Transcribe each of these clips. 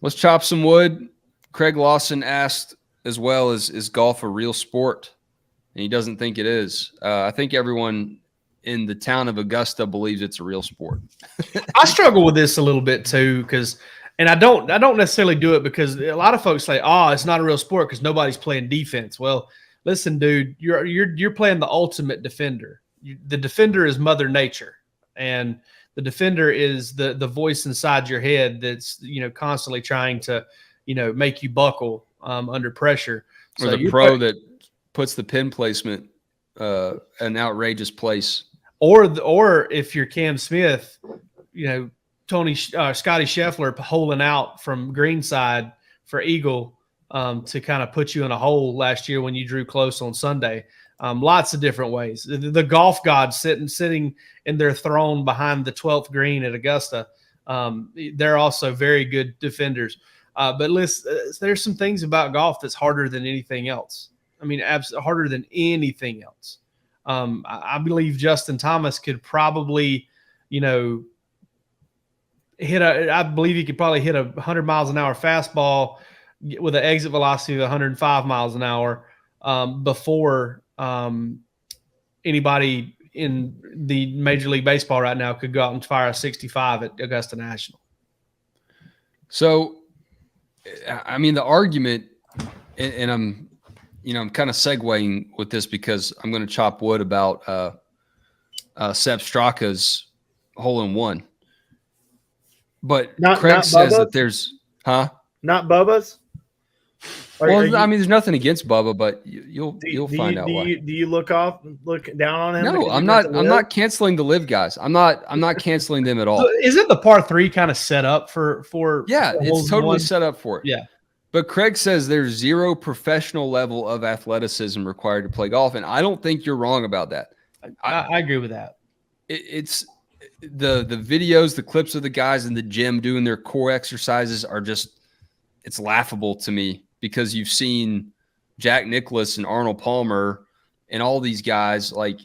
Let's chop some wood. Craig Lawson asked as well, is golf a real sport? And he doesn't think it is. I think everyone in the town of Augusta believes it's a real sport. I struggle with this a little bit too, and I don't necessarily do it because a lot of folks say, "Oh, it's not a real sport because nobody's playing defense." Well, listen, dude, you're playing the ultimate defender. The defender is Mother Nature, and the defender is the voice inside your head that's constantly trying to make you buckle under pressure. Or the pro that puts the pin placement an outrageous place. Or if you're Cam Smith, Scotty Scheffler holing out from greenside for eagle to kind of put you in a hole last year when you drew close on Sunday. Lots of different ways. The golf gods sitting in their throne behind the 12th green at Augusta. They're also very good defenders. But listen, there's some things about golf that's harder than anything else. I mean, harder than anything else. I believe Justin Thomas could probably, I believe he could probably hit a 100 miles an hour fastball with an exit velocity of 105 miles an hour before anybody in the Major League Baseball right now could go out and fire a 65 at Augusta National. So, I mean, the argument, and I'm kind of segueing with this because I'm going to chop wood about Sepp Straka's hole-in-one. But Craig says that there's – not Bubba's? Well, I mean, there's nothing against Bubba, but you'll find out why. Do you look down on him? No, I'm not canceling the live guys. I'm not canceling them at all. Isn't the par 3 kind of set up for Yeah, it's totally set up for it. Yeah. But Craig says there's zero professional level of athleticism required to play golf, and I don't think you're wrong about that. I agree with that. It's the videos, the clips of the guys in the gym doing their core exercises are just – it's laughable to me because you've seen Jack Nicklaus and Arnold Palmer and all these guys like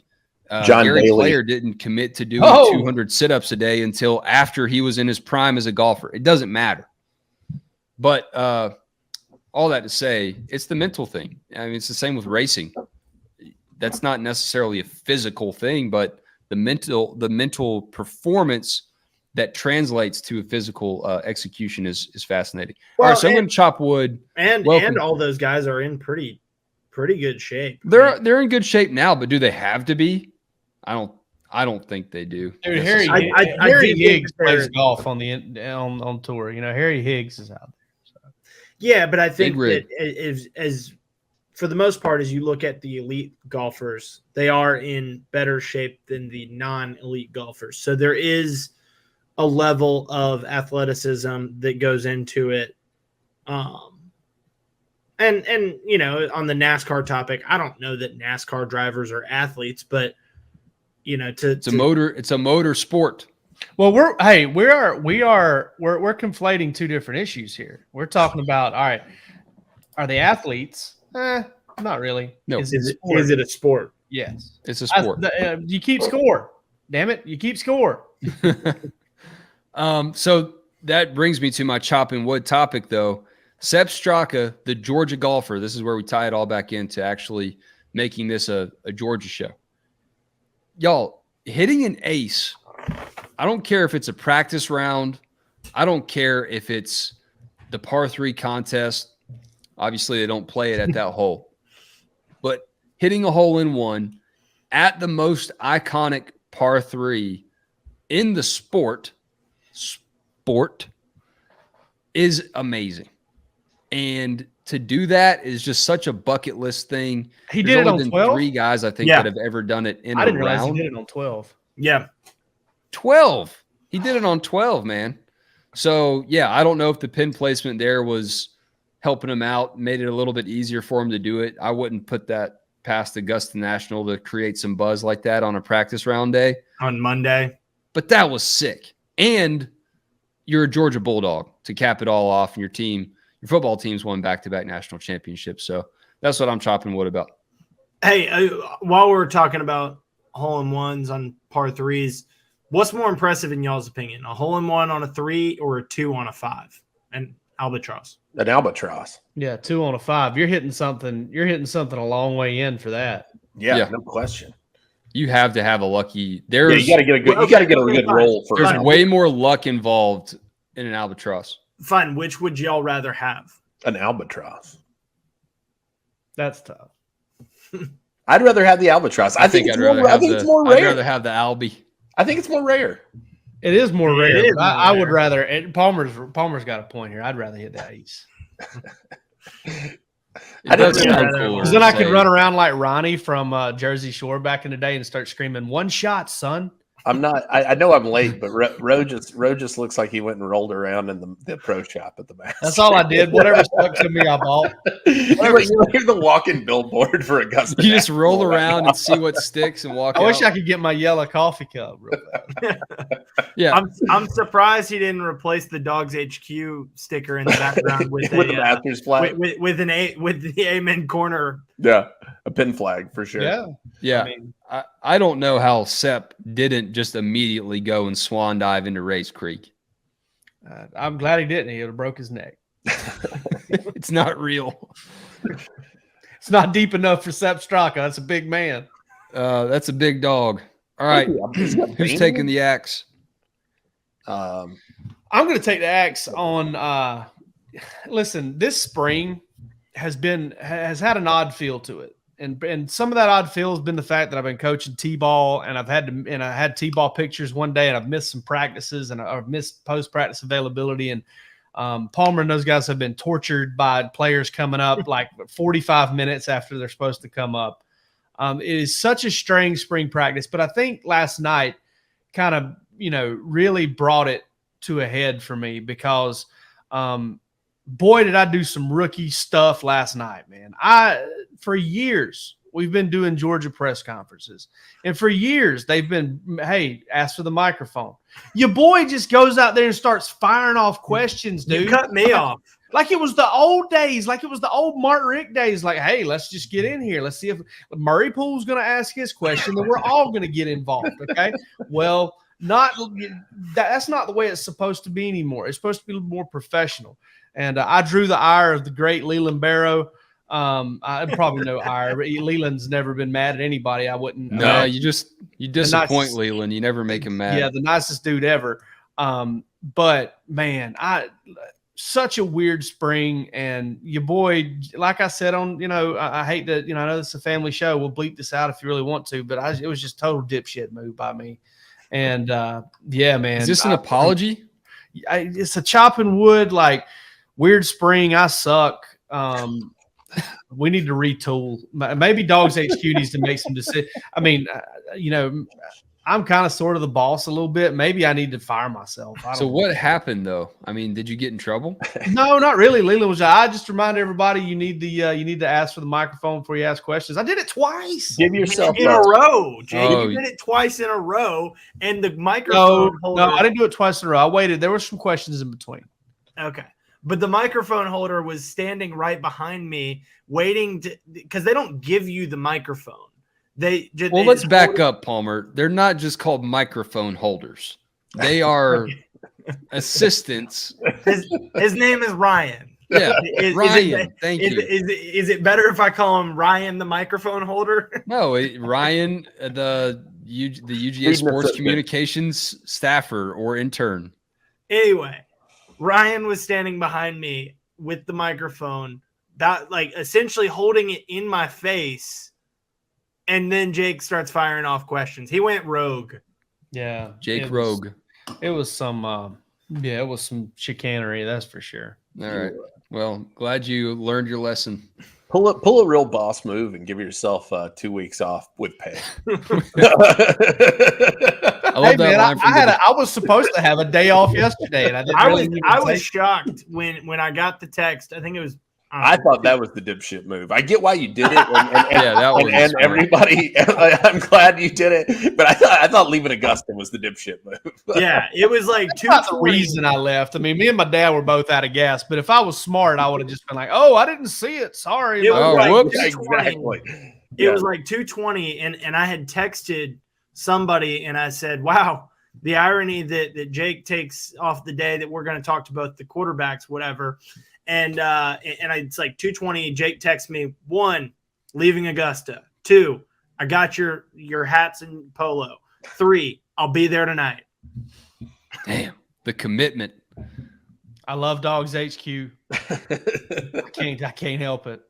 Gary Player didn't commit to doing 200 sit-ups a day until after he was in his prime as a golfer. It doesn't matter. But all that to say, it's the mental thing. I mean, it's the same with racing. That's not necessarily a physical thing, but the mental performance that translates to a physical execution is fascinating. Well, all right, so I'm going to chop wood. And all those guys are in pretty good shape. They're in good shape now, but do they have to be? I don't think they do. Dude, Harry Higgs plays golf on on tour. Harry Higgs is out there. So. Yeah, but I think that as for the most part, as you look at the elite golfers, they are in better shape than the non-elite golfers. So there is a level of athleticism that goes into it. And on the NASCAR topic, I don't know that NASCAR drivers are athletes, but it's a motor sport. Well, we're conflating two different issues here. We're talking about, all right, are they athletes? Not really. No. Is it a sport? Yes. It's a sport. You keep score. Damn it. You keep score. So that brings me to my chopping wood topic, though. Sepp Straka, the Georgia golfer. This is where we tie it all back into actually making this a Georgia show. Y'all, hitting an ace, I don't care if it's a practice round. I don't care if it's the par 3 contest. Obviously, they don't play it at that hole. But hitting a hole-in-one at the most iconic par 3 in the sport is amazing. And to do that is just such a bucket list thing. He did it on 12? 3 guys, I think, that have ever done it in a round. I didn't realize he did it on 12. Yeah. 12. He did it on 12, man. So, yeah, I don't know if the pin placement there was helping him out, made it a little bit easier for him to do it. I wouldn't put that past Augusta National to create some buzz like that on a practice round day. On Monday. But that was sick. And you're a Georgia Bulldog to cap it all off, and your football team's won back-to-back national championships. So that's what I'm chopping wood about. Hey, while we're talking about hole-in-ones on par 3s, what's more impressive in y'all's opinion, a hole-in-one on a 3 or a 2 on a 5? And Albatross. An albatross. Yeah, 2 on a 5. You're hitting something a long way in for that. Yeah. No question. You have to have a lucky. You got to get a good. You got to get a good roll for. There's way more luck involved in an albatross. Fine. Which would y'all rather have? An albatross. That's tough. I'd rather have the albatross. I think it's more rare. I'd rather have the albie. I think it's more rare. It is more rare. It is more I would rare. rather. Palmer's got a point here. I'd rather hit the ace. It does sound rather- cooler Because to then I could say. run around like Ronnie from Jersey Shore back in the day and start screaming, "One shot, son!" I'm not. I know I'm late, but Ro just looks like he went and rolled around in the pro shop at the Masters. That's all I did. Whatever stuck to me, I bought. You're the walking billboard for Augusta. You just roll around and see what sticks and walk I out. wish I could get my yellow coffee cup real bad. Yeah. I'm surprised he didn't replace the DawgsHQ sticker in the background with with the Masters flag. with the Amen corner. Yeah, a pin flag for sure. Yeah. Yeah. I mean, I don't know how Sepp didn't just immediately go and swan dive into Race Creek. I'm glad he didn't. He would have broke his neck. It's not real. It's not deep enough for Sepp Straka. That's a big man. That's a big dog. All right. Who's taking the axe? I'm going to take the axe on. Listen, this spring has had an odd feel to it, and some of that odd feel has been the fact that I've been coaching t-ball, and I had t-ball pictures one day, and I've missed some practices, and I've missed post-practice availability, and Palmer and those guys have been tortured by players coming up like 45 minutes after they're supposed to come up. It is such a strange spring practice, but I think last night kind of, really brought it to a head for me because, boy, did I do some rookie stuff last night, man. For years, we've been doing Georgia press conferences. And for years, they've been, hey, ask for the microphone. Your boy just goes out there and starts firing off questions, dude. You cut me off. Like it was the old days, like it was the old Martin Rick days. Like, hey, let's just get in here. Let's see if Murray Poole's going to ask his question, then we're all going to get involved, okay? Well, that's not the way it's supposed to be anymore. It's supposed to be more professional. And I drew the ire of the great Leland Barrow. I probably know ire, but Leland's never been mad at anybody. I wouldn't. No, you disappoint Leland. You never make him mad. Yeah, the nicest dude ever. But man, such a weird spring, and your boy, like I said on, I hate to, I know this is a family show. We'll bleep this out if you really want to, but it was just total dipshit move by me. And yeah, man. Is this an apology? It's a chopping wood, like weird spring. I suck. We need to retool. Maybe DawgsHQ needs to make some decisions. I mean, I'm kind of sort of the boss a little bit. Maybe I need to fire myself. So what happened though? I mean, did you get in trouble? No, not really. Leland was. I just remind everybody you need to ask for the microphone before you ask questions. I did it twice. Give yourself in a row, Jake. Oh. You did it twice in a row, and the microphone holder. No, I didn't do it twice in a row. I waited. There were some questions in between. Okay. But the microphone holder was standing right behind me, waiting because they don't give you the microphone. Let's back up, Palmer. They're not just called microphone holders. They are assistants. His name is Ryan. Yeah, Ryan. Thank you. Is it better if I call him Ryan, the microphone holder? No, Ryan, the UGA Sports Communications staffer or intern. Anyway, Ryan was standing behind me with the microphone, that essentially holding it in my face. And then Jake starts firing off questions. He went rogue. Yeah, Jake Rogue. It was some, it was some chicanery. That's for sure. All right. Well, glad you learned your lesson. Pull a real boss move and give yourself 2 weeks off with pay. I love that line from I was supposed to have a day off yesterday, and I was shocked when I got the text. I think it was. I thought that was the dipshit move. I get why you did it, yeah, that was and everybody. I'm glad you did it, but I thought leaving Augusta was the dipshit move. Yeah, it was like That's the reason I left. I mean, me and my dad were both out of gas, but if I was smart, I would have just been like, "Oh, I didn't see it. Sorry." It was like whoops. Exactly. It was like 2:20, and I had texted somebody, and I said, "Wow, the irony that Jake takes off the day that we're going to talk to both the quarterbacks, whatever. And it's like 2:20. Jake texts me, 1, leaving Augusta. 2, I got your hats and polo. 3, I'll be there tonight. Damn, the commitment. I love DawgsHQ. I can't help it.